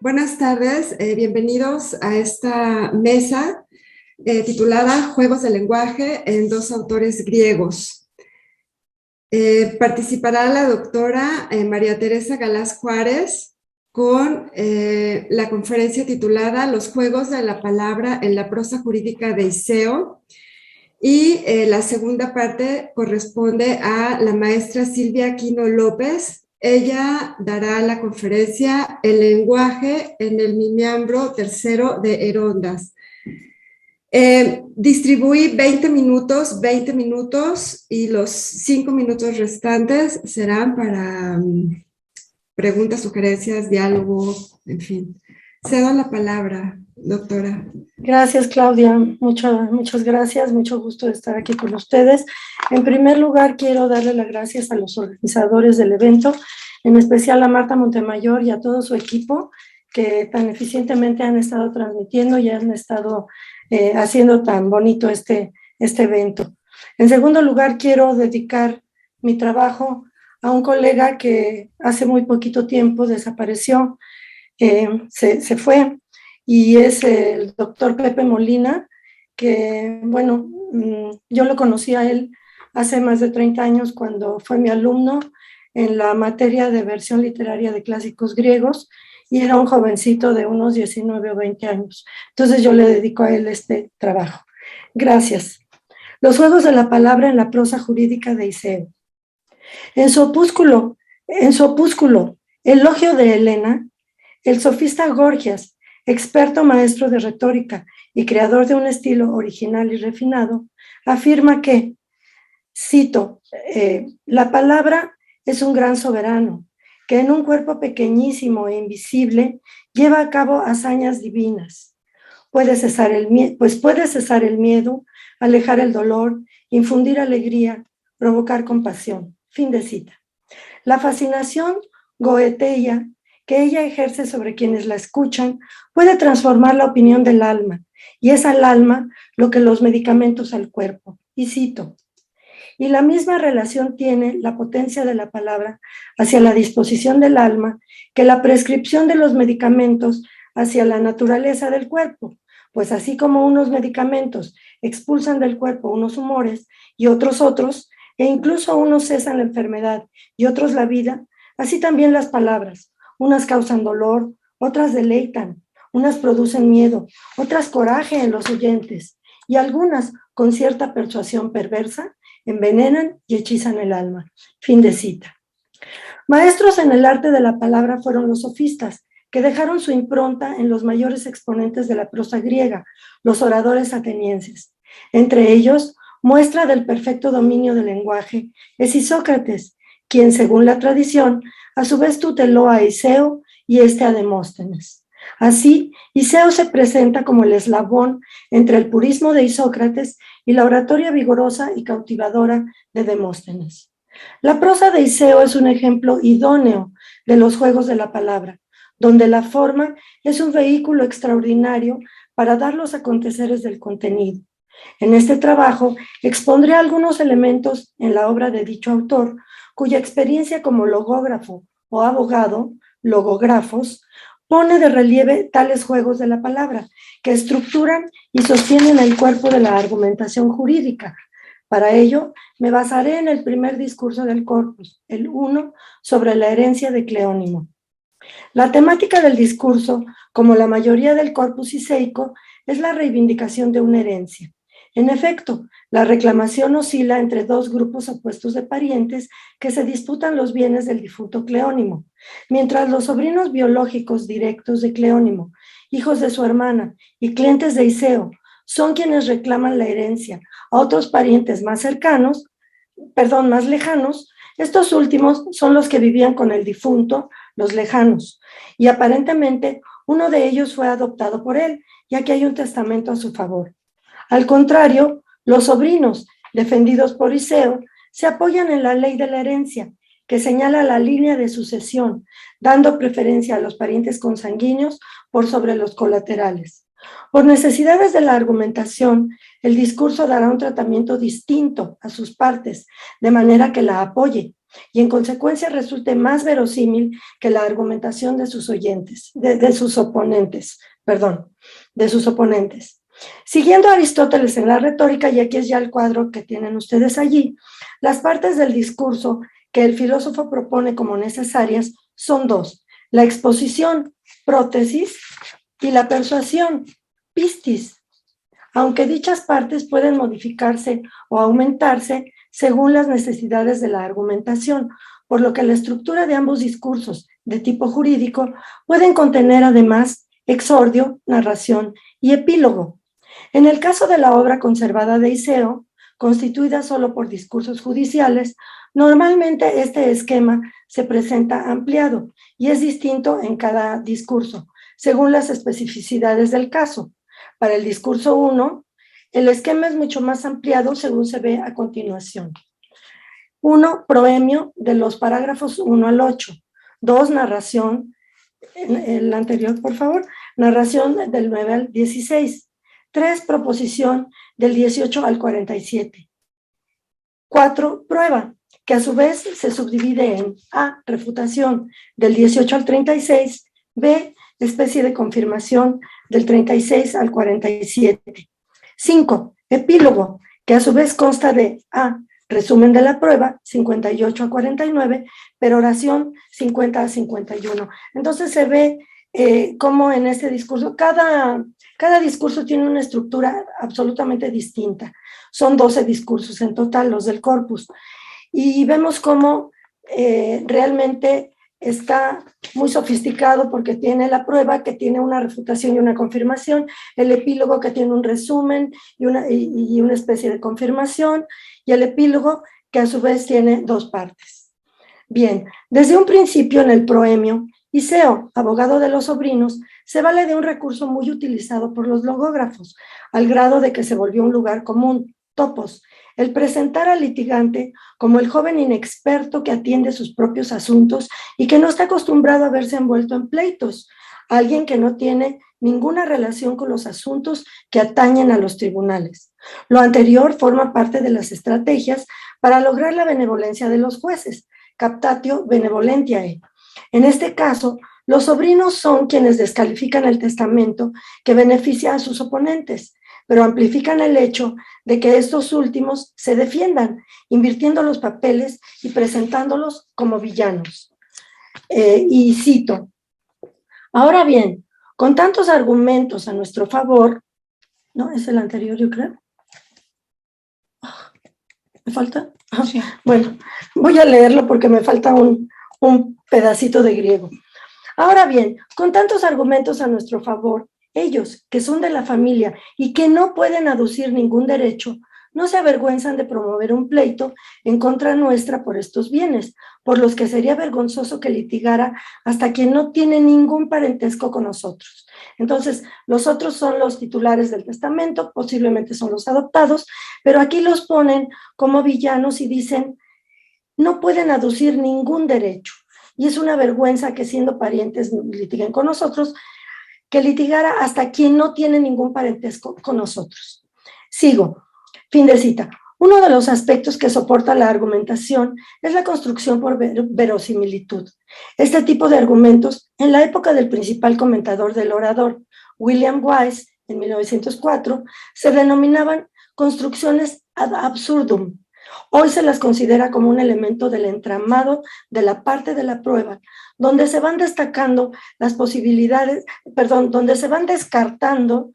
Buenas tardes, bienvenidos a esta mesa titulada Juegos del lenguaje en dos autores griegos. Participará la doctora María Teresa Galaz Juárez con la conferencia titulada Los Juegos de la Palabra en la prosa jurídica de Iseo. Y la segunda parte corresponde a la maestra Silvia Aquino López. Ella dará la conferencia El lenguaje en el miembro tercero de Herondas. Distribuí 20 minutos y los 5 minutos restantes serán para preguntas, sugerencias, diálogo, en fin. Cedo la palabra, doctora. Gracias, Claudia. Muchas gracias. Mucho gusto de estar aquí con ustedes. En primer lugar, quiero darle las gracias a los organizadores del evento, en especial a Marta Montemayor y a todo su equipo, que tan eficientemente han estado transmitiendo y han estado haciendo tan bonito este evento. En segundo lugar, quiero dedicar mi trabajo a un colega que hace muy poquito tiempo desapareció, se fue, y es el doctor Pepe Molina, que, bueno, yo lo conocí a él hace más de 30 años cuando fue mi alumno en la materia de versión literaria de clásicos griegos, y era un jovencito de unos 19 o 20 años. Entonces yo le dedico a él este trabajo. Gracias. Los juegos de la palabra en la prosa jurídica de Iseo. En su opúsculo, Elogio de Helena, el sofista Gorgias, experto maestro de retórica y creador de un estilo original y refinado, afirma que, cito, la palabra es un gran soberano, que en un cuerpo pequeñísimo e invisible lleva a cabo hazañas divinas. Puede cesar el miedo, alejar el dolor, infundir alegría, provocar compasión. Fin de cita. La fascinación goetea que ella ejerce sobre quienes la escuchan puede transformar la opinión del alma, y es al alma lo que los medicamentos al cuerpo. Y cito, y la misma relación tiene la potencia de la palabra hacia la disposición del alma que la prescripción de los medicamentos hacia la naturaleza del cuerpo, pues así como unos medicamentos expulsan del cuerpo unos humores y otros, e incluso unos cesan la enfermedad y otros la vida, así también las palabras. Unas causan dolor, otras deleitan, unas producen miedo, otras coraje en los oyentes, y algunas, con cierta persuasión perversa, envenenan y hechizan el alma. Fin de cita. Maestros en el arte de la palabra fueron los sofistas, que dejaron su impronta en los mayores exponentes de la prosa griega, los oradores atenienses. Entre ellos, muestra del perfecto dominio del lenguaje es Isócrates, quien, según la tradición, a su vez tuteló a Iseo y a Demóstenes. Así, Iseo se presenta como el eslabón entre el purismo de Isócrates y la oratoria vigorosa y cautivadora de Demóstenes. La prosa de Iseo es un ejemplo idóneo de los juegos de la palabra, donde la forma es un vehículo extraordinario para dar los aconteceres del contenido. En este trabajo expondré algunos elementos en la obra de dicho autor, cuya experiencia como logógrafo o abogado, logógrafos, pone de relieve tales juegos de la palabra que estructuran y sostienen el cuerpo de la argumentación jurídica. Para ello, me basaré en el primer discurso del corpus, el 1, sobre la herencia de Cleónimo. La temática del discurso, como la mayoría del corpus iseico, es la reivindicación de una herencia. En efecto, la reclamación oscila entre dos grupos opuestos de parientes que se disputan los bienes del difunto Cleónimo, mientras los sobrinos biológicos directos de Cleónimo, hijos de su hermana y clientes de Iseo, son quienes reclaman la herencia a otros parientes más lejanos. Estos últimos son los que vivían con el difunto, los lejanos, y aparentemente uno de ellos fue adoptado por él, ya que hay un testamento a su favor. Al contrario, los sobrinos, defendidos por Iseo, se apoyan en la ley de la herencia, que señala la línea de sucesión, dando preferencia a los parientes consanguíneos por sobre los colaterales. Por necesidades de la argumentación, el discurso dará un tratamiento distinto a sus partes, de manera que la apoye, y en consecuencia resulte más verosímil que la argumentación de sus oyentes, de sus oponentes, perdón, de sus oponentes. Siguiendo a Aristóteles en la retórica, y aquí es ya el cuadro que tienen ustedes allí, las partes del discurso que el filósofo propone como necesarias son dos: la exposición, prótesis, y la persuasión, pistis, aunque dichas partes pueden modificarse o aumentarse según las necesidades de la argumentación, por lo que la estructura de ambos discursos de tipo jurídico pueden contener además exordio, narración y epílogo. En el caso de la obra conservada de Iseo, constituida solo por discursos judiciales, normalmente este esquema se presenta ampliado y es distinto en cada discurso, según las especificidades del caso. Para el discurso 1, el esquema es mucho más ampliado según se ve a continuación. 1, proemio de los parágrafos 1 al 8. 2, narración, el anterior por favor, narración del 9 al 16. 3, proposición del 18 al 47. 4, prueba, que a su vez se subdivide en A, refutación del 18 al 36, B, especie de confirmación del 36 al 47. 5, epílogo, que a su vez consta de A, resumen de la prueba, 58 a 49, peroración, 50 a 51. Entonces se ve cómo en este discurso, cada discurso tiene una estructura absolutamente distinta. Son 12 discursos en total, los del corpus. Y vemos cómo realmente está muy sofisticado, porque tiene la prueba que tiene una refutación y una confirmación, el epílogo que tiene un resumen y una especie de confirmación, y el epílogo que a su vez tiene dos partes. Bien, desde un principio en el proemio, Iseo, abogado de los sobrinos, se vale de un recurso muy utilizado por los logógrafos, al grado de que se volvió un lugar común, topos, el presentar al litigante como el joven inexperto que atiende sus propios asuntos y que no está acostumbrado a verse envuelto en pleitos, alguien que no tiene ninguna relación con los asuntos que atañen a los tribunales. Lo anterior forma parte de las estrategias para lograr la benevolencia de los jueces, captatio benevolentiae. En este caso, los sobrinos son quienes descalifican el testamento que beneficia a sus oponentes, pero amplifican el hecho de que estos últimos se defiendan, invirtiendo los papeles y presentándolos como villanos. Y cito: ahora bien, con tantos argumentos a nuestro favor, ¿no? Es el anterior, yo creo. ¿Me falta? Sí. Bueno, voy a leerlo porque me falta un pedacito de griego. Ahora bien, con tantos argumentos a nuestro favor, ellos, que son de la familia y que no pueden aducir ningún derecho, no se avergüenzan de promover un pleito en contra nuestra por estos bienes, por los que sería vergonzoso que litigara hasta quien no tiene ningún parentesco con nosotros. Entonces, los otros son los titulares del testamento, posiblemente son los adoptados, pero aquí los ponen como villanos y dicen: no pueden aducir ningún derecho. Y es una vergüenza que, siendo parientes, litiguen con nosotros, que litigara hasta quien no tiene ningún parentesco con nosotros. Sigo. Fin de cita. Uno de los aspectos que soporta la argumentación es la construcción por verosimilitud. Este tipo de argumentos, en la época del principal comentador del orador, William Wise, en 1904, se denominaban construcciones ad absurdum. Hoy se las considera como un elemento del entramado de la parte de la prueba, donde se van destacando las posibilidades, donde se van descartando,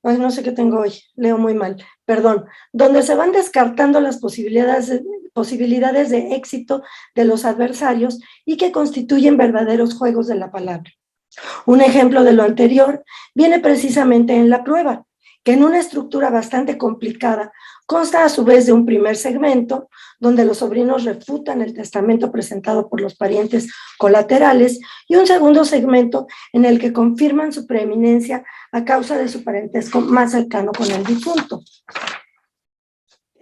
no sé qué tengo hoy, leo muy mal, donde se van descartando las posibilidades de éxito de los adversarios y que constituyen verdaderos juegos de la palabra. Un ejemplo de lo anterior viene precisamente en la prueba, que en una estructura bastante complicada consta a su vez de un primer segmento, donde los sobrinos refutan el testamento presentado por los parientes colaterales, y un segundo segmento en el que confirman su preeminencia a causa de su parentesco más cercano con el difunto.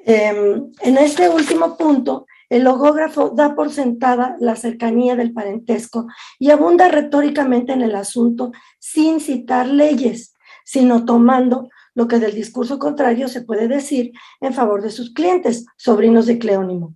En este último punto, el logógrafo da por sentada la cercanía del parentesco y abunda retóricamente en el asunto sin citar leyes, sino tomando lo que del discurso contrario se puede decir en favor de sus clientes, sobrinos de Cleónimo.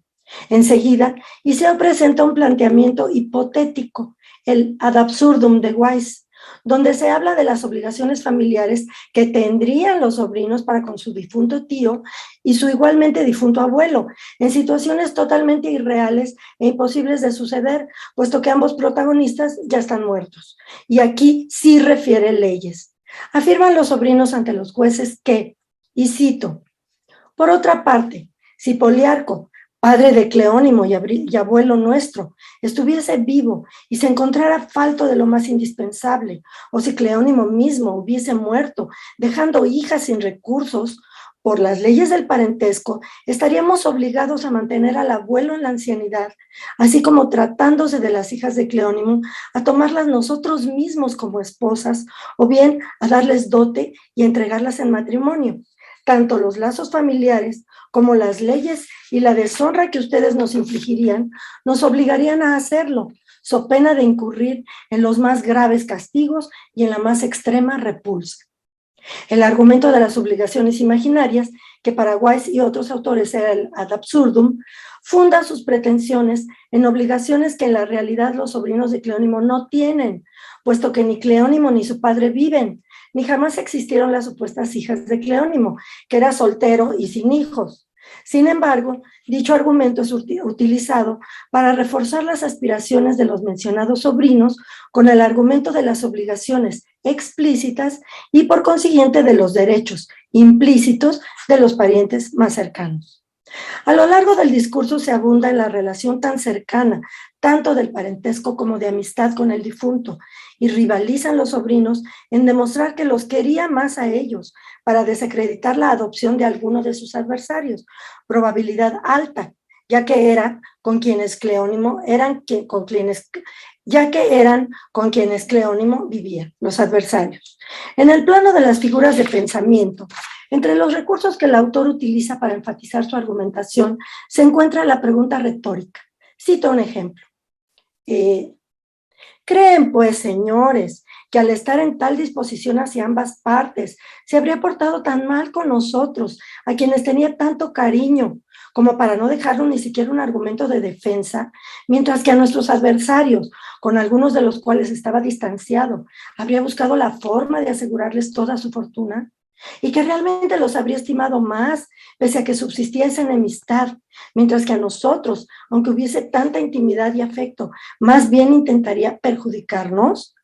Enseguida, Iseo presenta un planteamiento hipotético, el ad absurdum de Weiss, donde se habla de las obligaciones familiares que tendrían los sobrinos para con su difunto tío y su igualmente difunto abuelo, en situaciones totalmente irreales e imposibles de suceder, puesto que ambos protagonistas ya están muertos. Y aquí sí refiere leyes. Afirman los sobrinos ante los jueces que, y cito, por otra parte, si Poliarco, padre de Cleónimo y abuelo nuestro, estuviese vivo y se encontrara falto de lo más indispensable, o si Cleónimo mismo hubiese muerto, dejando hijas sin recursos, por las leyes del parentesco, estaríamos obligados a mantener al abuelo en la ancianidad, así como tratándose de las hijas de Cleónimo, a tomarlas nosotros mismos como esposas, o bien a darles dote y entregarlas en matrimonio. Tanto los lazos familiares como las leyes y la deshonra que ustedes nos infligirían, nos obligarían a hacerlo, so pena de incurrir en los más graves castigos y en la más extrema repulsa. El argumento de las obligaciones imaginarias, que para Weiss y otros autores era el ad absurdum, funda sus pretensiones en obligaciones que en la realidad los sobrinos de Cleónimo no tienen, puesto que ni Cleónimo ni su padre viven, ni jamás existieron las supuestas hijas de Cleónimo, que era soltero y sin hijos. Sin embargo, dicho argumento es utilizado para reforzar las aspiraciones de los mencionados sobrinos con el argumento de las obligaciones explícitas y por consiguiente de los derechos implícitos de los parientes más cercanos. A lo largo del discurso se abunda en la relación tan cercana, tanto del parentesco como de amistad con el difunto, y rivalizan los sobrinos en demostrar que los quería más a ellos para desacreditar la adopción de alguno de sus adversarios, probabilidad alta, ya que eran con quienes Cleónimo vivía, los adversarios. En el plano de las figuras de pensamiento, entre los recursos que el autor utiliza para enfatizar su argumentación se encuentra la pregunta retórica. Cito un ejemplo. ¿Creen, pues, señores, que al estar en tal disposición hacia ambas partes, se habría portado tan mal con nosotros, a quienes tenía tanto cariño, como para no dejarnos ni siquiera un argumento de defensa, mientras que a nuestros adversarios, con algunos de los cuales estaba distanciado, habría buscado la forma de asegurarles toda su fortuna? Y que realmente los habría estimado más, pese a que subsistía esa enemistad, mientras que a nosotros, aunque hubiese tanta intimidad y afecto, más bien intentaría perjudicarnos.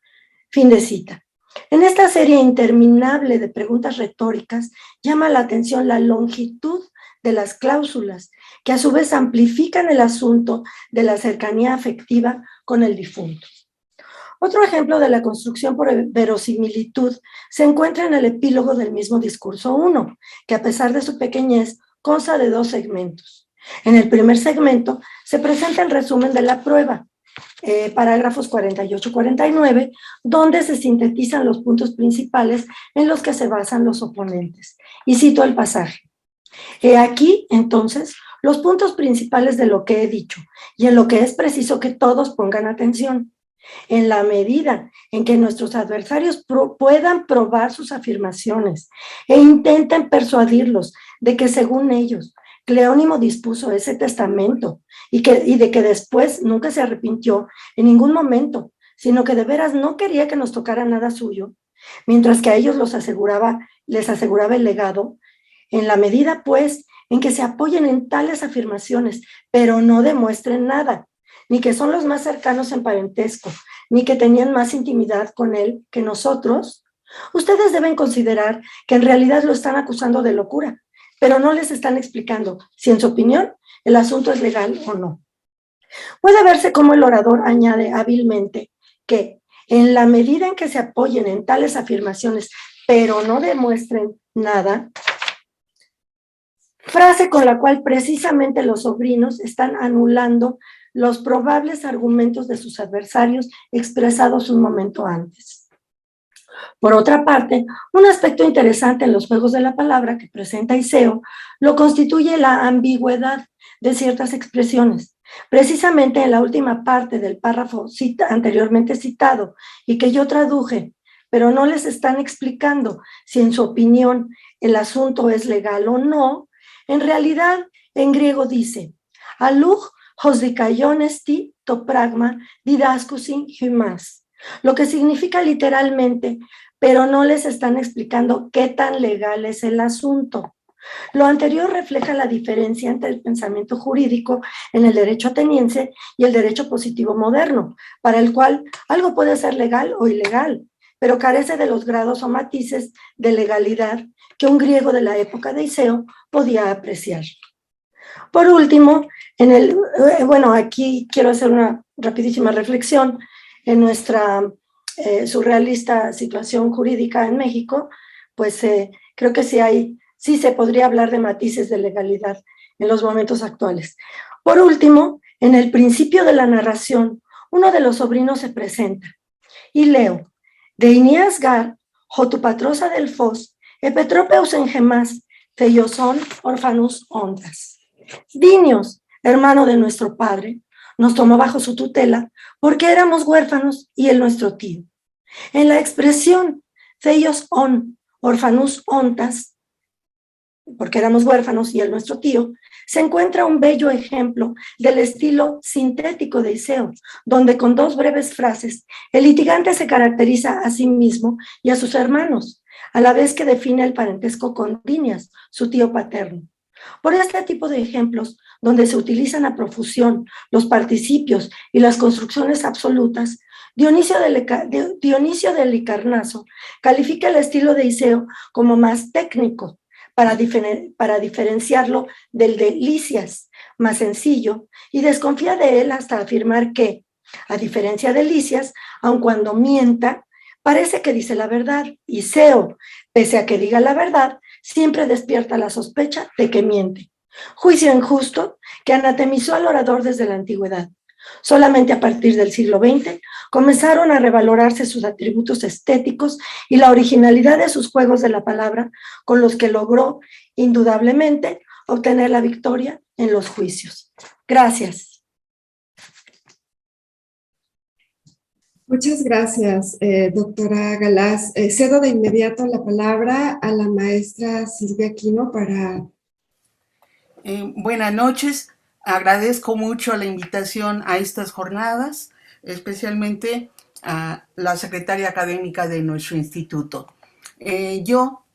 Fin de cita. En esta serie interminable de preguntas retóricas llama la atención la longitud de las cláusulas, que a su vez amplifican el asunto de la cercanía afectiva con el difunto. Otro ejemplo de la construcción por verosimilitud se encuentra en el epílogo del mismo discurso 1, que a pesar de su pequeñez consta de 2 segmentos. En el primer segmento se presenta el resumen de la prueba, parágrafos 48-49, donde se sintetizan los puntos principales en los que se basan los oponentes. Y cito el pasaje. He aquí, entonces, los puntos principales de lo que he dicho, y en lo que es preciso que todos pongan atención. En la medida en que nuestros adversarios puedan probar sus afirmaciones e intenten persuadirlos de que según ellos Cleónimo dispuso ese testamento y de que después nunca se arrepintió en ningún momento, sino que de veras no quería que nos tocara nada suyo, mientras que a ellos les aseguraba el legado, en la medida pues en que se apoyen en tales afirmaciones, pero no demuestren nada, ni que son los más cercanos en parentesco, ni que tenían más intimidad con él que nosotros, ustedes deben considerar que en realidad lo están acusando de locura, pero no les están explicando si en su opinión el asunto es legal o no. Puede verse cómo el orador añade hábilmente que en la medida en que se apoyen en tales afirmaciones, pero no demuestren nada, frase con la cual precisamente los sobrinos están anulando los probables argumentos de sus adversarios expresados un momento antes. Por otra parte, un aspecto interesante en los juegos de la palabra que presenta Iseo lo constituye la ambigüedad de ciertas expresiones. Precisamente en la última parte del párrafo anteriormente citado y que yo traduje, pero no les están explicando si en su opinión el asunto es legal o no, en realidad en griego dice: Aluj hosdikayonesti topragma didascusin humas, lo que significa literalmente, pero no les están explicando qué tan legal es el asunto. Lo anterior refleja la diferencia entre el pensamiento jurídico en el derecho ateniense y el derecho positivo moderno, para el cual algo puede ser legal o ilegal, pero carece de los grados o matices de legalidad que un griego de la época de Iseo podía apreciar. Por último, aquí quiero hacer una rapidísima reflexión en nuestra surrealista situación jurídica en México, pues creo que sí se podría hablar de matices de legalidad en los momentos actuales. Por último, en el principio de la narración, uno de los sobrinos se presenta y leo: de Inias Gar, Jotupatrosa del Fos, Epetropeus en Gemas, Teioson, Orfanus Ondas. Dinios, hermano de nuestro padre, nos tomó bajo su tutela porque éramos huérfanos y él nuestro tío. En la expresión Theios on, Orfanus Ontas, porque éramos huérfanos y él nuestro tío, se encuentra un bello ejemplo del estilo sintético de Iseo, donde con dos breves frases el litigante se caracteriza a sí mismo y a sus hermanos, a la vez que define el parentesco con Dinias, su tío paterno. Por este tipo de ejemplos, donde se utilizan a profusión los participios y las construcciones absolutas, Dionisio de Licarnaso califica el estilo de Iseo como más técnico, para diferenciarlo del de Lisias, más sencillo, y desconfía de él hasta afirmar que, a diferencia de Lisias, aun cuando mienta, parece que dice la verdad. Iseo, pese a que diga la verdad, siempre despierta la sospecha de que miente. Juicio injusto que anatemizó al orador desde la antigüedad. Solamente a partir del siglo XX comenzaron a revalorarse sus atributos estéticos y la originalidad de sus juegos de la palabra, con los que logró, indudablemente, obtener la victoria en los juicios. Gracias. Muchas gracias, doctora Galaz. Cedo de inmediato la palabra a la maestra Silvia Quino para... Buenas noches. Agradezco mucho la invitación a estas jornadas, especialmente a la secretaria académica de nuestro instituto. Yo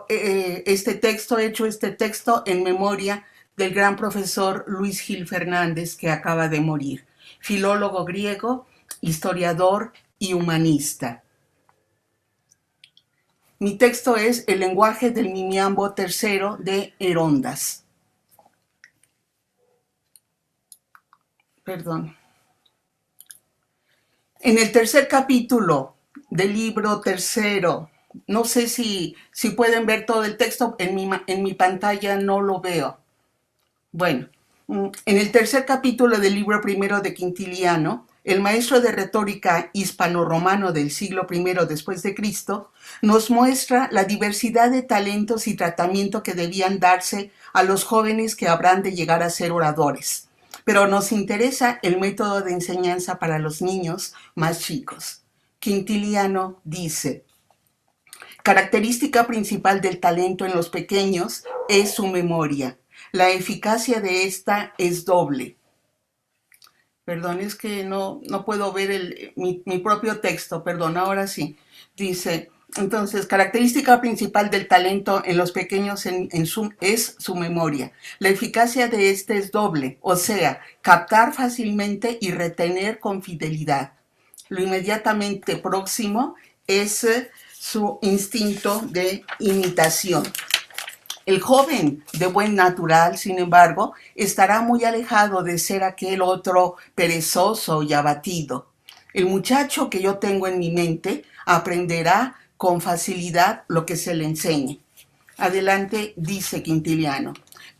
he hecho este texto en memoria del gran profesor Luis Gil Fernández, que acaba de morir, filólogo griego, historiador y humanista. Mi texto es El lenguaje del Mimiambo III de Herondas. Perdón. En el tercer capítulo del libro tercero, no sé si pueden ver todo el texto, en mi pantalla no lo veo. Bueno, en el tercer capítulo del libro primero de Quintiliano, el maestro de retórica hispano-romano del siglo I después de Cristo nos muestra la diversidad de talentos y tratamiento que debían darse a los jóvenes que habrán de llegar a ser oradores. Pero nos interesa el método de enseñanza para los niños más chicos. Quintiliano dice: característica principal del talento en los pequeños es su memoria. La eficacia de esta es doble. Perdón, es que no puedo ver mi propio texto, perdón, ahora sí. Dice, entonces, característica principal del talento en los pequeños es su memoria. La eficacia de este es doble, o sea, captar fácilmente y retener con fidelidad. Lo inmediatamente próximo es su instinto de imitación. El joven de buen natural, sin embargo, estará muy alejado de ser aquel otro perezoso y abatido. El muchacho que yo tengo en mi mente aprenderá con facilidad lo que se le enseñe. Adelante, dice Quintiliano,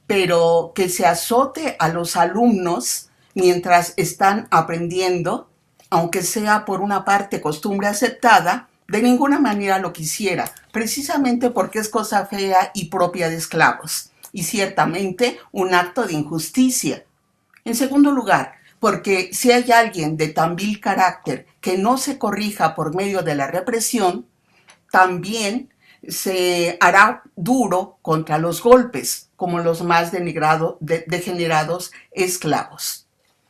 pero que se azote a los alumnos mientras están aprendiendo, aunque sea por una parte costumbre aceptada, de ninguna manera lo quisiera, precisamente porque es cosa fea y propia de esclavos, y ciertamente un acto de injusticia. En segundo lugar, porque si hay alguien de tan vil carácter que no se corrija por medio de la represión, también se hará duro contra los golpes, como los más degenerados esclavos.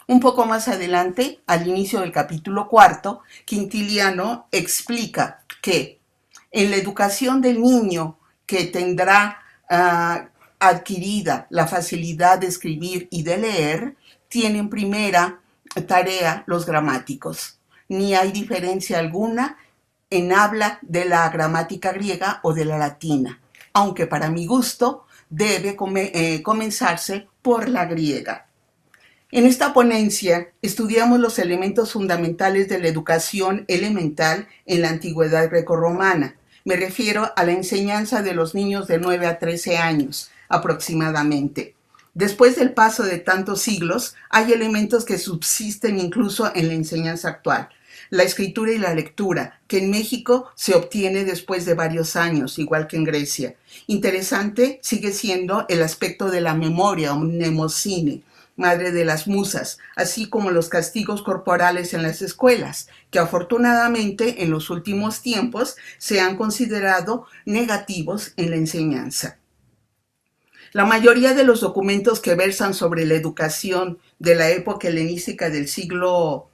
Un poco más adelante, al inicio del capítulo 4, Quintiliano explica que en la educación del niño que tendrá adquirida la facilidad de escribir y de leer, tienen primera tarea los gramáticos. Ni hay diferencia alguna en habla de la gramática griega o de la latina, aunque para mi gusto debe comenzarse por la griega. En esta ponencia estudiamos los elementos fundamentales de la educación elemental en la antigüedad grecorromana. Me refiero a la enseñanza de los niños de 9 a 13 años aproximadamente. Después del paso de tantos siglos, hay elementos que subsisten incluso en la enseñanza actual. La escritura y la lectura, que en México se obtiene después de varios años, igual que en Grecia. Interesante sigue siendo el aspecto de la memoria, o mnemosine, madre de las musas, así como los castigos corporales en las escuelas, que afortunadamente en los últimos tiempos se han considerado negativos en la enseñanza. La mayoría de los documentos que versan sobre la educación de la época helenística del siglo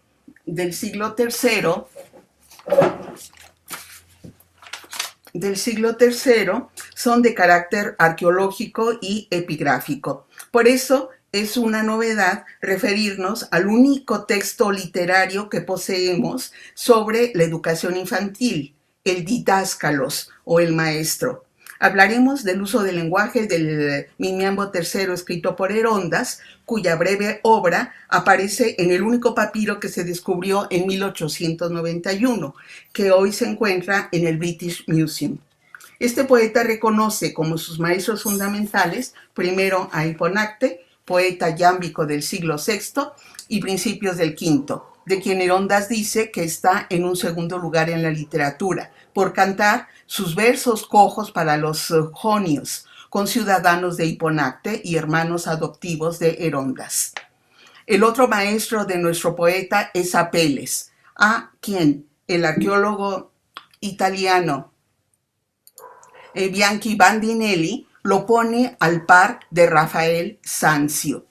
III son de carácter arqueológico y epigráfico. Por eso es una novedad referirnos al único texto literario que poseemos sobre la educación infantil, el Didáscalos o el Maestro. Hablaremos del uso del lenguaje del Mimiambo III escrito por Herondas, cuya breve obra aparece en el único papiro que se descubrió en 1891, que hoy se encuentra en el British Museum. Este poeta reconoce como sus maestros fundamentales, primero a Hiponacte, poeta yámbico del siglo VI y principios del V, de quien Herondas dice que está en un segundo lugar en la literatura, por cantar sus versos cojos para los jonios, conciudadanos de Hiponacte y hermanos adoptivos de Herondas. El otro maestro de nuestro poeta es Apeles, a quien el arqueólogo italiano Bianchi Bandinelli lo pone al par de Rafael Sanzio.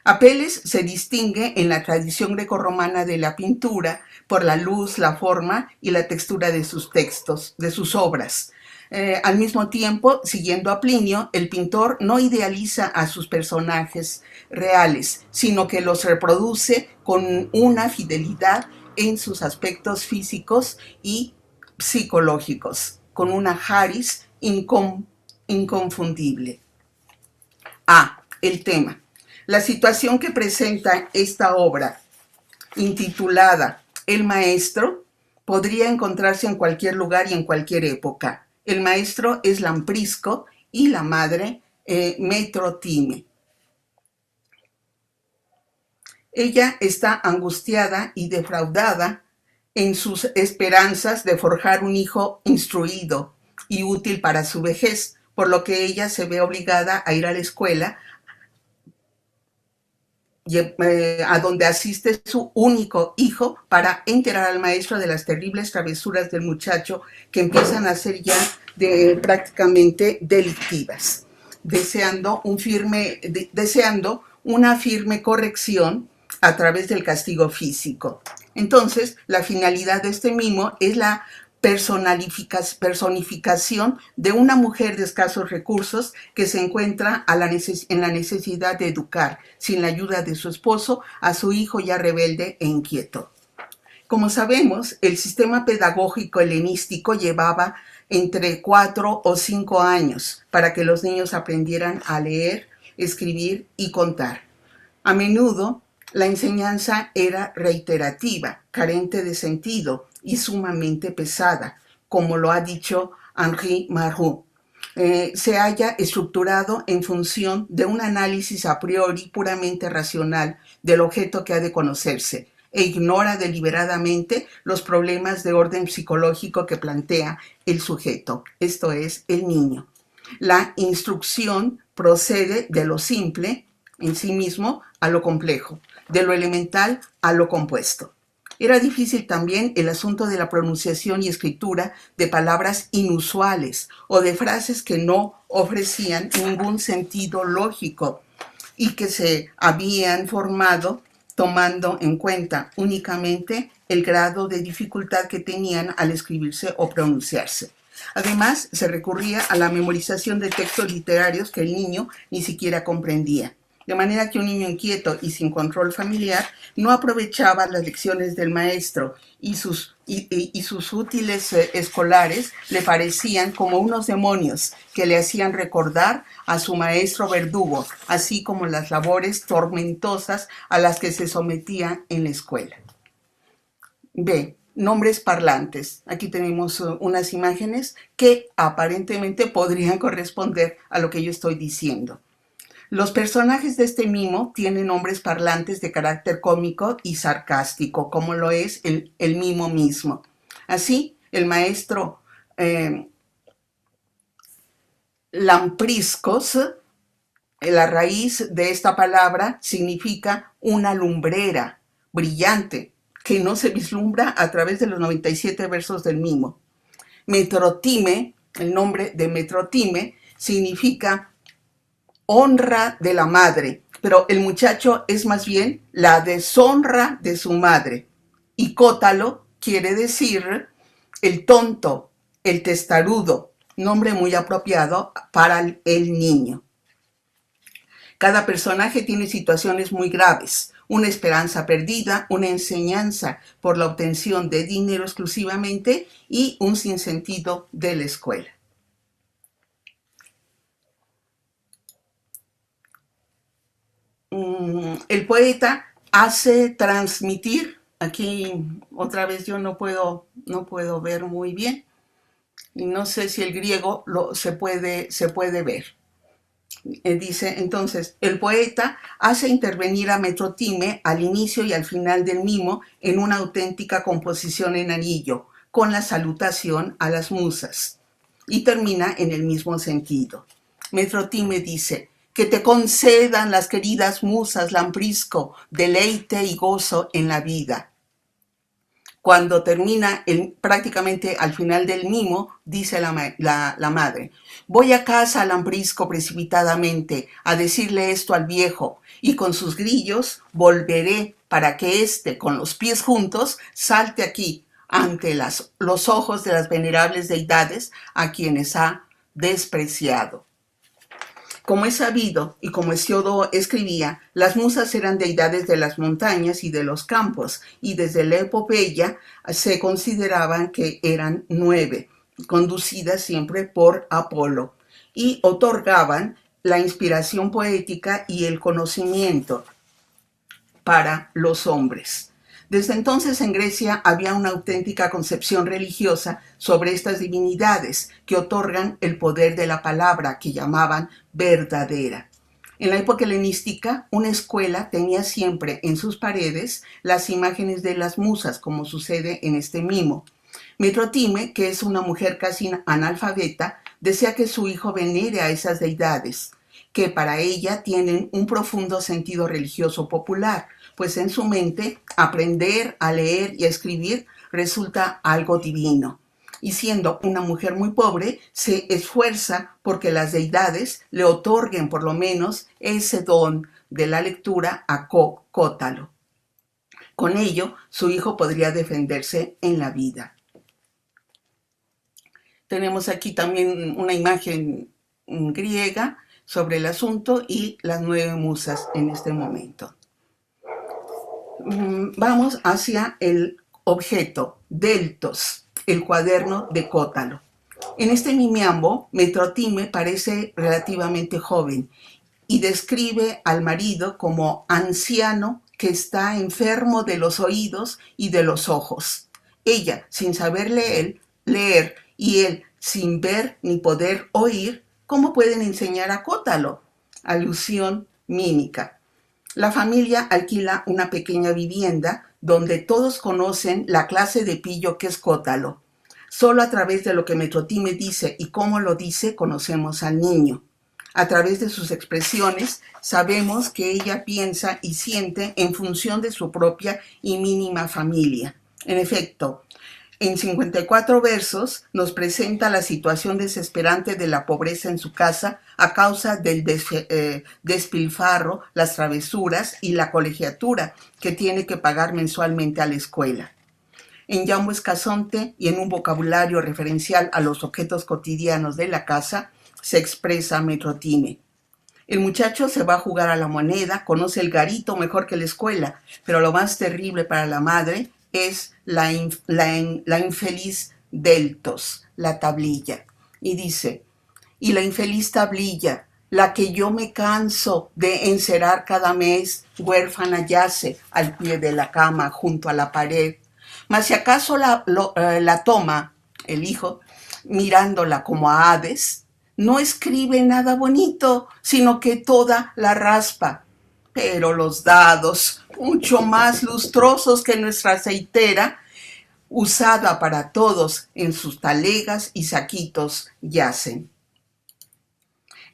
Apeles se distingue en la tradición grecorromana de la pintura por la luz, la forma y la textura de sus textos, de sus obras. Al mismo tiempo, siguiendo a Plinio, el pintor no idealiza a sus personajes reales, sino que los reproduce con una fidelidad en sus aspectos físicos y psicológicos, con una charis inconfundible. El tema. La situación que presenta esta obra, intitulada El Maestro, podría encontrarse en cualquier lugar y en cualquier época. El maestro es Lamprisco y la madre Metrotime. Ella está angustiada y defraudada en sus esperanzas de forjar un hijo instruido y útil para su vejez, por lo que ella se ve obligada a ir a la escuela a donde asiste su único hijo para enterar al maestro de las terribles travesuras del muchacho, que empiezan a ser ya prácticamente delictivas, deseando una firme corrección a través del castigo físico. Entonces, la finalidad de este mimo es la personificación de una mujer de escasos recursos que se encuentra en la necesidad de educar, sin la ayuda de su esposo, a su hijo ya rebelde e inquieto. Como sabemos, el sistema pedagógico helenístico llevaba entre 4 o 5 años para que los niños aprendieran a leer, escribir y contar. A menudo, la enseñanza era reiterativa, carente de sentido y sumamente pesada, como lo ha dicho Henri Marroux. Se haya estructurado en función de un análisis a priori puramente racional del objeto que ha de conocerse e ignora deliberadamente los problemas de orden psicológico que plantea el sujeto, esto es, el niño. La instrucción procede de lo simple en sí mismo a lo complejo, de lo elemental a lo compuesto. Era difícil también el asunto de la pronunciación y escritura de palabras inusuales o de frases que no ofrecían ningún sentido lógico y que se habían formado tomando en cuenta únicamente el grado de dificultad que tenían al escribirse o pronunciarse. Además, se recurría a la memorización de textos literarios que el niño ni siquiera comprendía. De manera que un niño inquieto y sin control familiar no aprovechaba las lecciones del maestro y sus útiles escolares le parecían como unos demonios que le hacían recordar a su maestro verdugo, así como las labores tormentosas a las que se sometía en la escuela. B. Nombres parlantes. Aquí tenemos unas imágenes que aparentemente podrían corresponder a lo que yo estoy diciendo. Los personajes de este mimo tienen nombres parlantes de carácter cómico y sarcástico, como lo es el mimo mismo. Así, el maestro Lampriscos, la raíz de esta palabra significa una lumbrera brillante que no se vislumbra a través de los 97 versos del mimo. Metrotime, el nombre de Metrotime, significa honra de la madre, pero el muchacho es más bien la deshonra de su madre. Y cótalo quiere decir el tonto, el testarudo, nombre muy apropiado para el niño. Cada personaje tiene situaciones muy graves, una esperanza perdida, una enseñanza por la obtención de dinero exclusivamente y un sinsentido de la escuela. El poeta hace transmitir, aquí otra vez yo no puedo ver muy bien, y no sé si el griego se puede ver. Dice entonces, el poeta hace intervenir a Metrotime al inicio y al final del mimo en una auténtica composición en anillo, con la salutación a las musas, y termina en el mismo sentido. Metrotime dice: que te concedan las queridas musas, Lamprisco, deleite y gozo en la vida. Cuando termina prácticamente al final del mimo, dice la madre: voy a casa, Lamprisco, precipitadamente, a decirle esto al viejo, y con sus grillos volveré para que éste, con los pies juntos, salte aquí, ante los ojos de las venerables deidades a quienes ha despreciado. Como es sabido y como Hesiodo escribía, las musas eran deidades de las montañas y de los campos, y desde la epopeya se consideraban que eran 9, conducidas siempre por Apolo, y otorgaban la inspiración poética y el conocimiento para los hombres. Desde entonces en Grecia había una auténtica concepción religiosa sobre estas divinidades que otorgan el poder de la palabra, que llamaban verdadera. En la época helenística, una escuela tenía siempre en sus paredes las imágenes de las musas, como sucede en este mimo. Metrotime, que es una mujer casi analfabeta, desea que su hijo venere a esas deidades, que para ella tienen un profundo sentido religioso popular, pues en su mente aprender a leer y a escribir resulta algo divino. Y siendo una mujer muy pobre, se esfuerza porque las deidades le otorguen por lo menos ese don de la lectura a Cótalo. Con ello, su hijo podría defenderse en la vida. Tenemos aquí también una imagen griega sobre el asunto y las 9 musas en este momento. Vamos hacia el objeto, Deltos, el cuaderno de Cótalo. En este mimiambo, Metrotime parece relativamente joven y describe al marido como anciano que está enfermo de los oídos y de los ojos. Ella, sin saber leer y él, sin ver ni poder oír, ¿cómo pueden enseñar a Cótalo? Alusión mímica. La familia alquila una pequeña vivienda donde todos conocen la clase de pillo que es Cótalo. Solo a través de lo que Metrotime dice y cómo lo dice conocemos al niño. A través de sus expresiones, sabemos que ella piensa y siente en función de su propia y mínima familia. En efecto, en 54 versos nos presenta la situación desesperante de la pobreza en su casa a causa del despilfarro, las travesuras y la colegiatura que tiene que pagar mensualmente a la escuela. En llambo escasonte y en un vocabulario referencial a los objetos cotidianos de la casa, se expresa Metrotime. El muchacho se va a jugar a la moneda, conoce el garito mejor que la escuela, pero lo más terrible para la madre es la infeliz Deltos, la tablilla. Y dice, y la infeliz tablilla, la que yo me canso de encerar cada mes, huérfana yace al pie de la cama junto a la pared. Mas si acaso la toma el hijo, mirándola como a Hades, no escribe nada bonito, sino que toda la raspa. Pero los dados, mucho más lustrosos que nuestra aceitera, usada para todos en sus talegas y saquitos, yacen.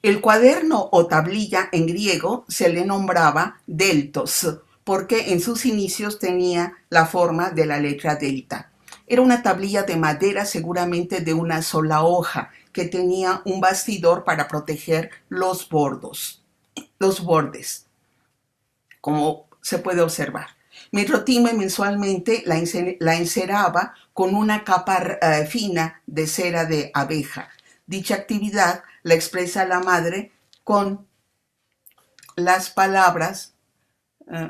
El cuaderno o tablilla en griego se le nombraba deltos, porque en sus inicios tenía la forma de la letra delta. Era una tablilla de madera, seguramente de una sola hoja, que tenía un bastidor para proteger los bordes, como se puede observar. Metrotime mensualmente la enceraba con una capa fina de cera de abeja. Dicha actividad la expresa la madre con las palabras.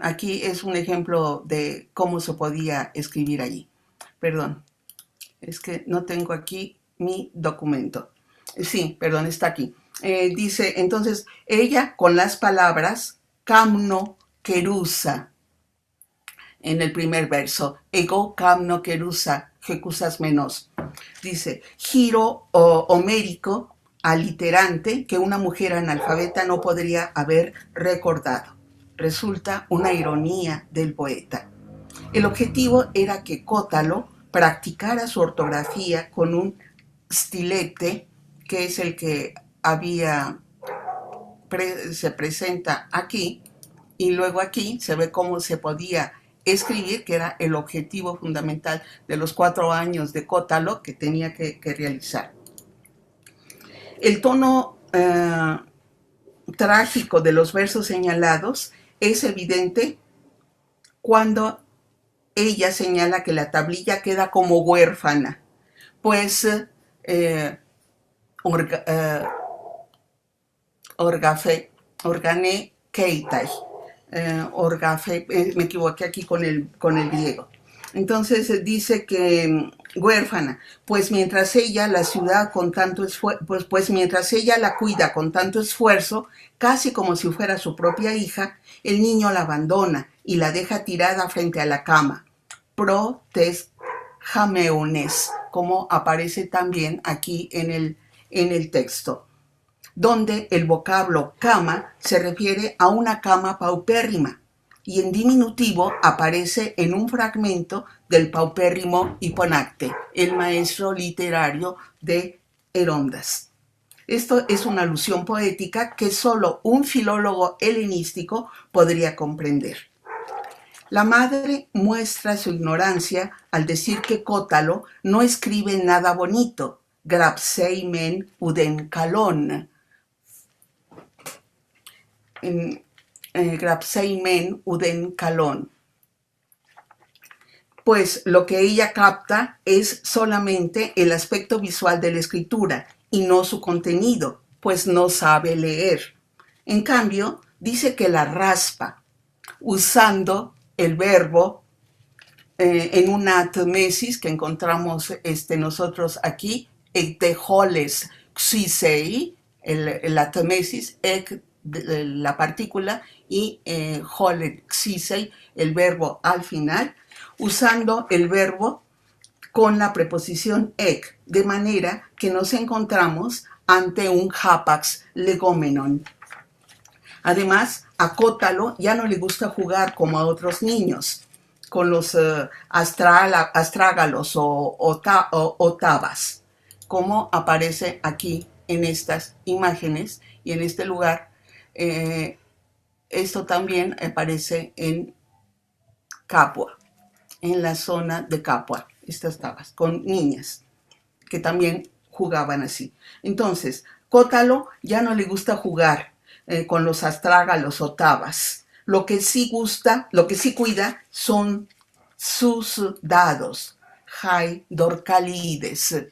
Aquí es un ejemplo de cómo se podía escribir allí. Perdón, es que no tengo aquí mi documento. Sí, perdón, está aquí. Dice, entonces, ella con las palabras camno querusa, en el primer verso, ego camno querusa, jecusas menos. Dice, giro homérico, aliterante, que una mujer analfabeta no podría haber recordado. Resulta una ironía del poeta. El objetivo era que Cótalo practicara su ortografía con un stilete, que es el que se presenta aquí, y luego aquí se ve cómo se podía escribir, que era el objetivo fundamental de los 4 años de Cótalo que tenía que realizar. El tono trágico de los versos señalados es evidente cuando ella señala que la tablilla queda como huérfana, pues organé keitai, me equivoqué aquí con el griego. Entonces dice que huérfana, pues mientras ella la ciudad con tanto pues mientras ella la cuida con tanto esfuerzo, casi como si fuera su propia hija, el niño la abandona y la deja tirada frente a la cama. Pro tes jameunes, como aparece también aquí en el texto, donde el vocablo cama se refiere a una cama paupérrima y en diminutivo aparece en un fragmento del paupérrimo Hiponacte, el maestro literario de Herondas. Esto es una alusión poética que solo un filólogo helenístico podría comprender. La madre muestra su ignorancia al decir que Cótalo no escribe nada bonito, grapseimen uden kalon. Grapseimen uden kalon. Pues lo que ella capta es solamente el aspecto visual de la escritura y no su contenido, pues no sabe leer. En cambio, dice que la raspa, usando el verbo en una temesis que encontramos nosotros aquí, ekteholes xisei, la temesis, ek, la partícula, y hole xisei, el verbo al final, usando el verbo con la preposición ek, de manera que nos encontramos ante un hapax legomenon. Además, a Cótalo ya no le gusta jugar como a otros niños, con los astrágalos o tabas, como aparece aquí en estas imágenes Y en este lugar, esto también aparece en Capua, en la zona de Capua, estas tabas, con niñas que también jugaban así. Entonces, Cótalo ya no le gusta jugar con los astrágalos o tabas. Lo que sí gusta, lo que sí cuida son sus dados, dorcalides,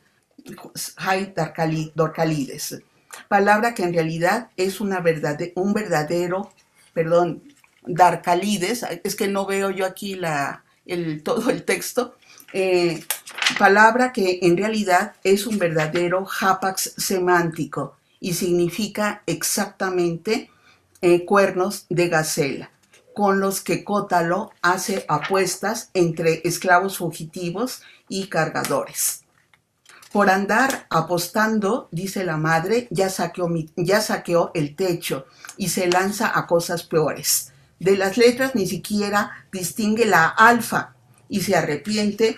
dorcalides, palabra que en realidad es un verdadero, perdón, darcalides, es que no veo yo aquí todo el texto, palabra que en realidad es un verdadero hapax semántico y significa exactamente cuernos de gacela, con los que Cótalo hace apuestas entre esclavos fugitivos y cargadores. Por andar apostando, dice la madre, ya saqueó el techo y se lanza a cosas peores. De las letras ni siquiera distingue la alfa y se arrepiente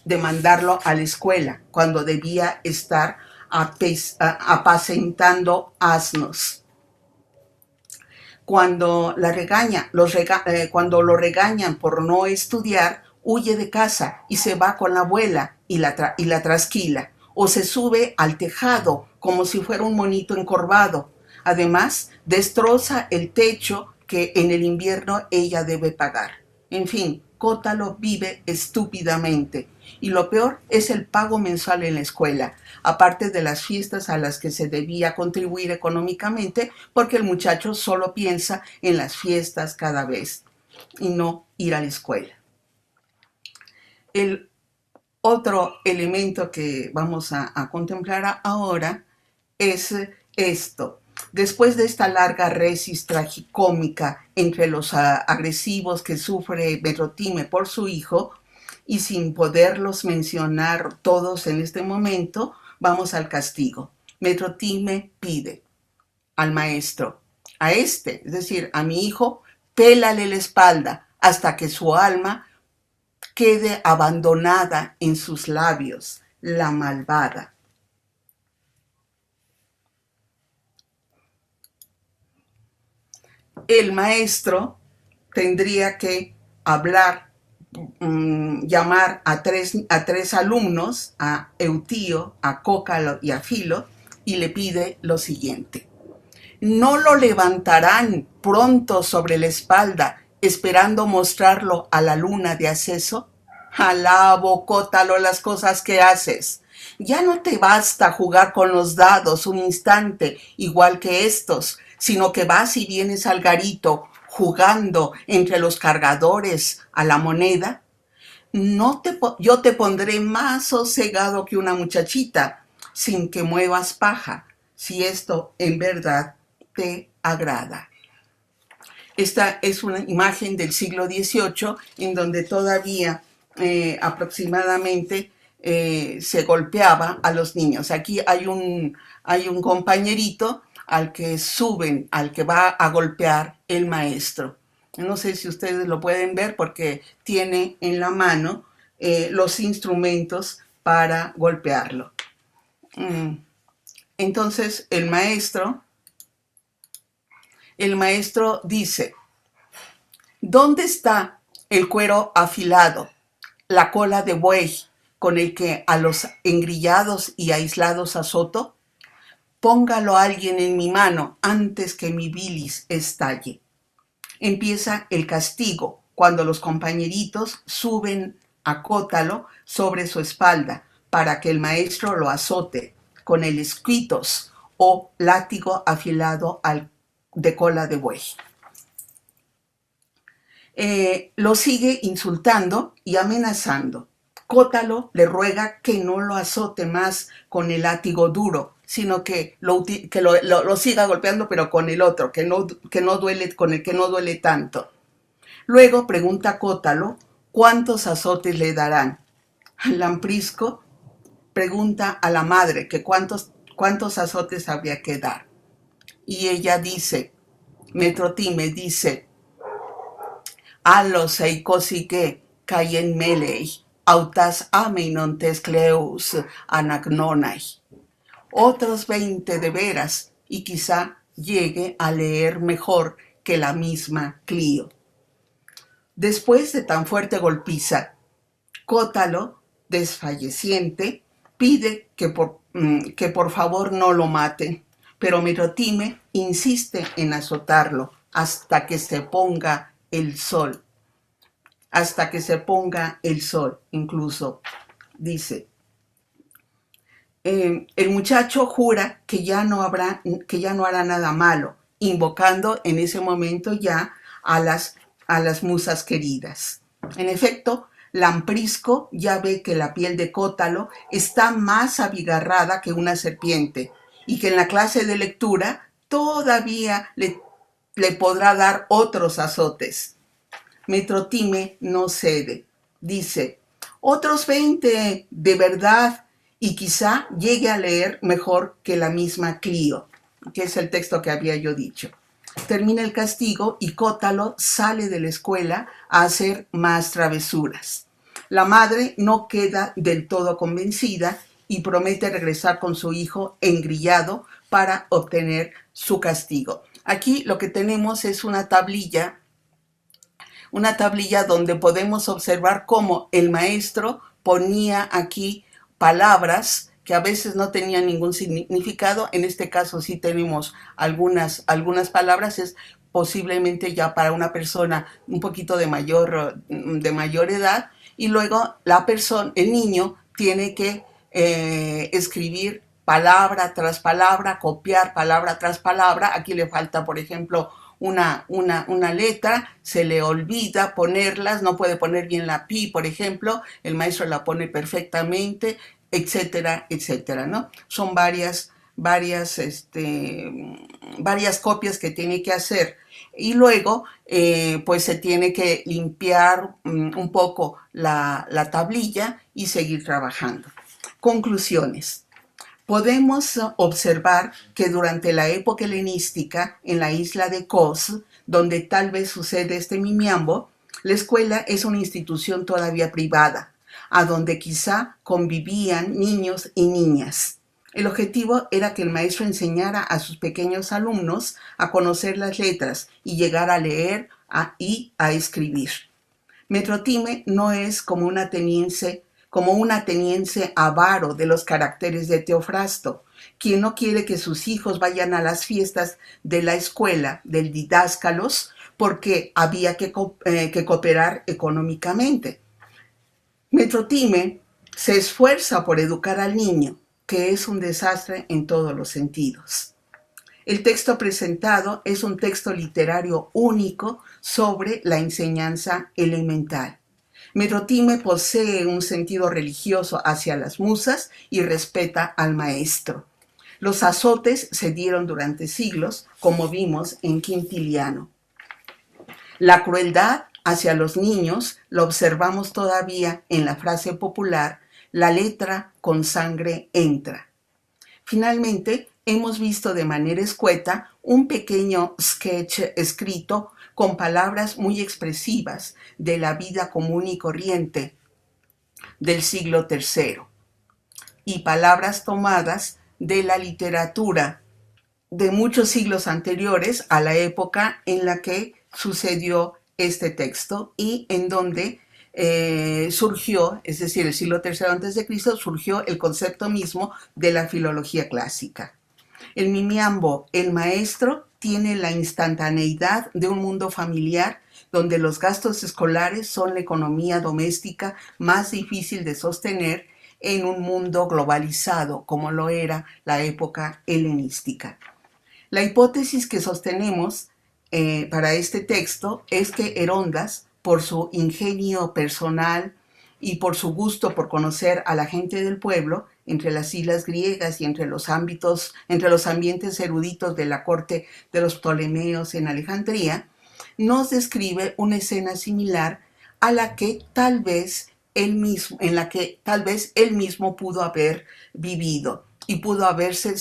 de mandarlo a la escuela cuando debía estar apacentando asnos. Cuando cuando lo regañan por no estudiar, huye de casa y se va con la abuela y la trasquila, o se sube al tejado como si fuera un monito encorvado. Además, destroza el techo que en el invierno ella debe pagar. En fin, Cótalo vive estúpidamente. Y lo peor es el pago mensual en la escuela, aparte de las fiestas a las que se debía contribuir económicamente, porque el muchacho solo piensa en las fiestas cada vez y no ir a la escuela. El otro elemento que vamos a contemplar ahora es esto. Después de esta larga resis tragicómica entre los agresivos que sufre Metrotime por su hijo, y sin poderlos mencionar todos en este momento, vamos al castigo. Metrotime pide al maestro, es decir, a mi hijo, pélale la espalda hasta que su alma quede abandonada en sus labios, la malvada. El maestro tendría que llamar a tres alumnos, a Eutío, a Cócalo y a Filo, y le pide lo siguiente: no lo levantarán pronto sobre la espalda, esperando mostrarlo a la luna de acceso. Alabo, Cótalo, las cosas que haces. Ya no te basta jugar con los dados un instante, igual que estos, sino que vas y vienes al garito, jugando entre los cargadores a la moneda. Yo te pondré más sosegado que una muchachita, sin que muevas paja, si esto en verdad te agrada. Esta es una imagen del siglo XVIII en donde todavía aproximadamente se golpeaba a los niños. Aquí hay un compañerito al que va a golpear el maestro. No sé si ustedes lo pueden ver porque tiene en la mano los instrumentos para golpearlo. Entonces el maestro dice: ¿dónde está el cuero afilado, la cola de buey con el que a los engrillados y aislados azoto? Póngalo alguien en mi mano antes que mi bilis estalle. Empieza el castigo cuando los compañeritos suben a Cótalo sobre su espalda para que el maestro lo azote con el esquitos o látigo afilado de cola de buey. Lo sigue insultando y amenazando. Cótalo le ruega que no lo azote más con el látigo duro, sino que lo siga golpeando, pero con el otro, que no duele, con el que no duele tanto. Luego pregunta a Cótalo cuántos azotes le darán. Lamprisco pregunta a la madre que cuántos azotes habría que dar. Y ella dice, Metrotime dice: «Alos eikosike kaien melei, autas ameinontes cleus anagnonai». Otros 20 de veras, y quizá llegue a leer mejor que la misma Clío. Después de tan fuerte golpiza, Cótalo, desfalleciente, pide que por favor no lo maten, pero Mirotime insiste en azotarlo hasta que se ponga el sol. Hasta que se ponga el sol, incluso dice. El muchacho jura que ya no hará nada malo, invocando en ese momento ya a las musas queridas. En efecto, Lamprisco ya ve que la piel de Cótalo está más abigarrada que una serpiente y que en la clase de lectura todavía le podrá dar otros azotes. Metrotime no cede. Dice, otros 20, de verdad, y quizá llegue a leer mejor que la misma Clío, que es el texto que había yo dicho. Termina el castigo y Cótalo sale de la escuela a hacer más travesuras. La madre no queda del todo convencida y promete regresar con su hijo engrillado para obtener su castigo. Aquí lo que tenemos es una tablilla donde podemos observar cómo el maestro ponía aquí palabras que a veces no tenían ningún significado. En este caso sí tenemos algunas palabras, es posiblemente ya para una persona un poquito de mayor edad, y luego el niño tiene que escribir palabra tras palabra, copiar palabra tras palabra. Aquí le falta, por ejemplo, una letra, se le olvida ponerlas, no puede poner bien la pi, por ejemplo, el maestro la pone perfectamente, etcétera, etcétera, ¿no? Son varias copias que tiene que hacer. Y luego, pues se tiene que limpiar un poco la tablilla y seguir trabajando. Conclusiones. Podemos observar que durante la época helenística, en la isla de Kos, donde tal vez sucede este mimiambo, la escuela es una institución todavía privada, a donde quizá convivían niños y niñas. El objetivo era que el maestro enseñara a sus pequeños alumnos a conocer las letras y llegar a leer y a escribir. Metrotime no es como un ateniense avaro de los caracteres de Teofrasto, quien no quiere que sus hijos vayan a las fiestas de la escuela del didáscalos porque había que cooperar económicamente. Metrotime se esfuerza por educar al niño, que es un desastre en todos los sentidos. El texto presentado es un texto literario único sobre la enseñanza elemental. Metrotime posee un sentido religioso hacia las musas y respeta al maestro. Los azotes se dieron durante siglos, como vimos en Quintiliano. La crueldad hacia los niños la observamos todavía en la frase popular, la letra con sangre entra. Finalmente, hemos visto de manera escueta un pequeño sketch escrito con palabras muy expresivas de la vida común y corriente del siglo III y palabras tomadas de la literatura de muchos siglos anteriores a la época en la que sucedió este texto y en donde surgió, es decir, el siglo III a.C., surgió el concepto mismo de la filología clásica. El mimiambo, el maestro, tiene la instantaneidad de un mundo familiar donde los gastos escolares son la economía doméstica más difícil de sostener en un mundo globalizado como lo era la época helenística. La hipótesis que sostenemos para este texto es que Herondas, por su ingenio personal y por su gusto por conocer a la gente del pueblo, entre las islas griegas y entre los ambientes eruditos de la corte de los Ptolomeos en Alejandría, nos describe una escena similar a la que tal vez él mismo pudo haber vivido y pudo haber sido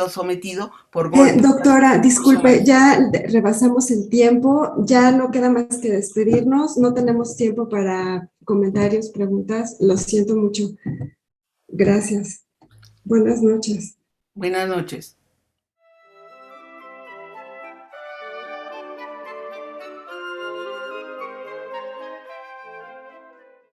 sometido por golpes. Doctora, disculpe, ya rebasamos el tiempo, ya no queda más que despedirnos, no tenemos tiempo para comentarios, preguntas, lo siento mucho. Gracias. Buenas noches. Buenas noches.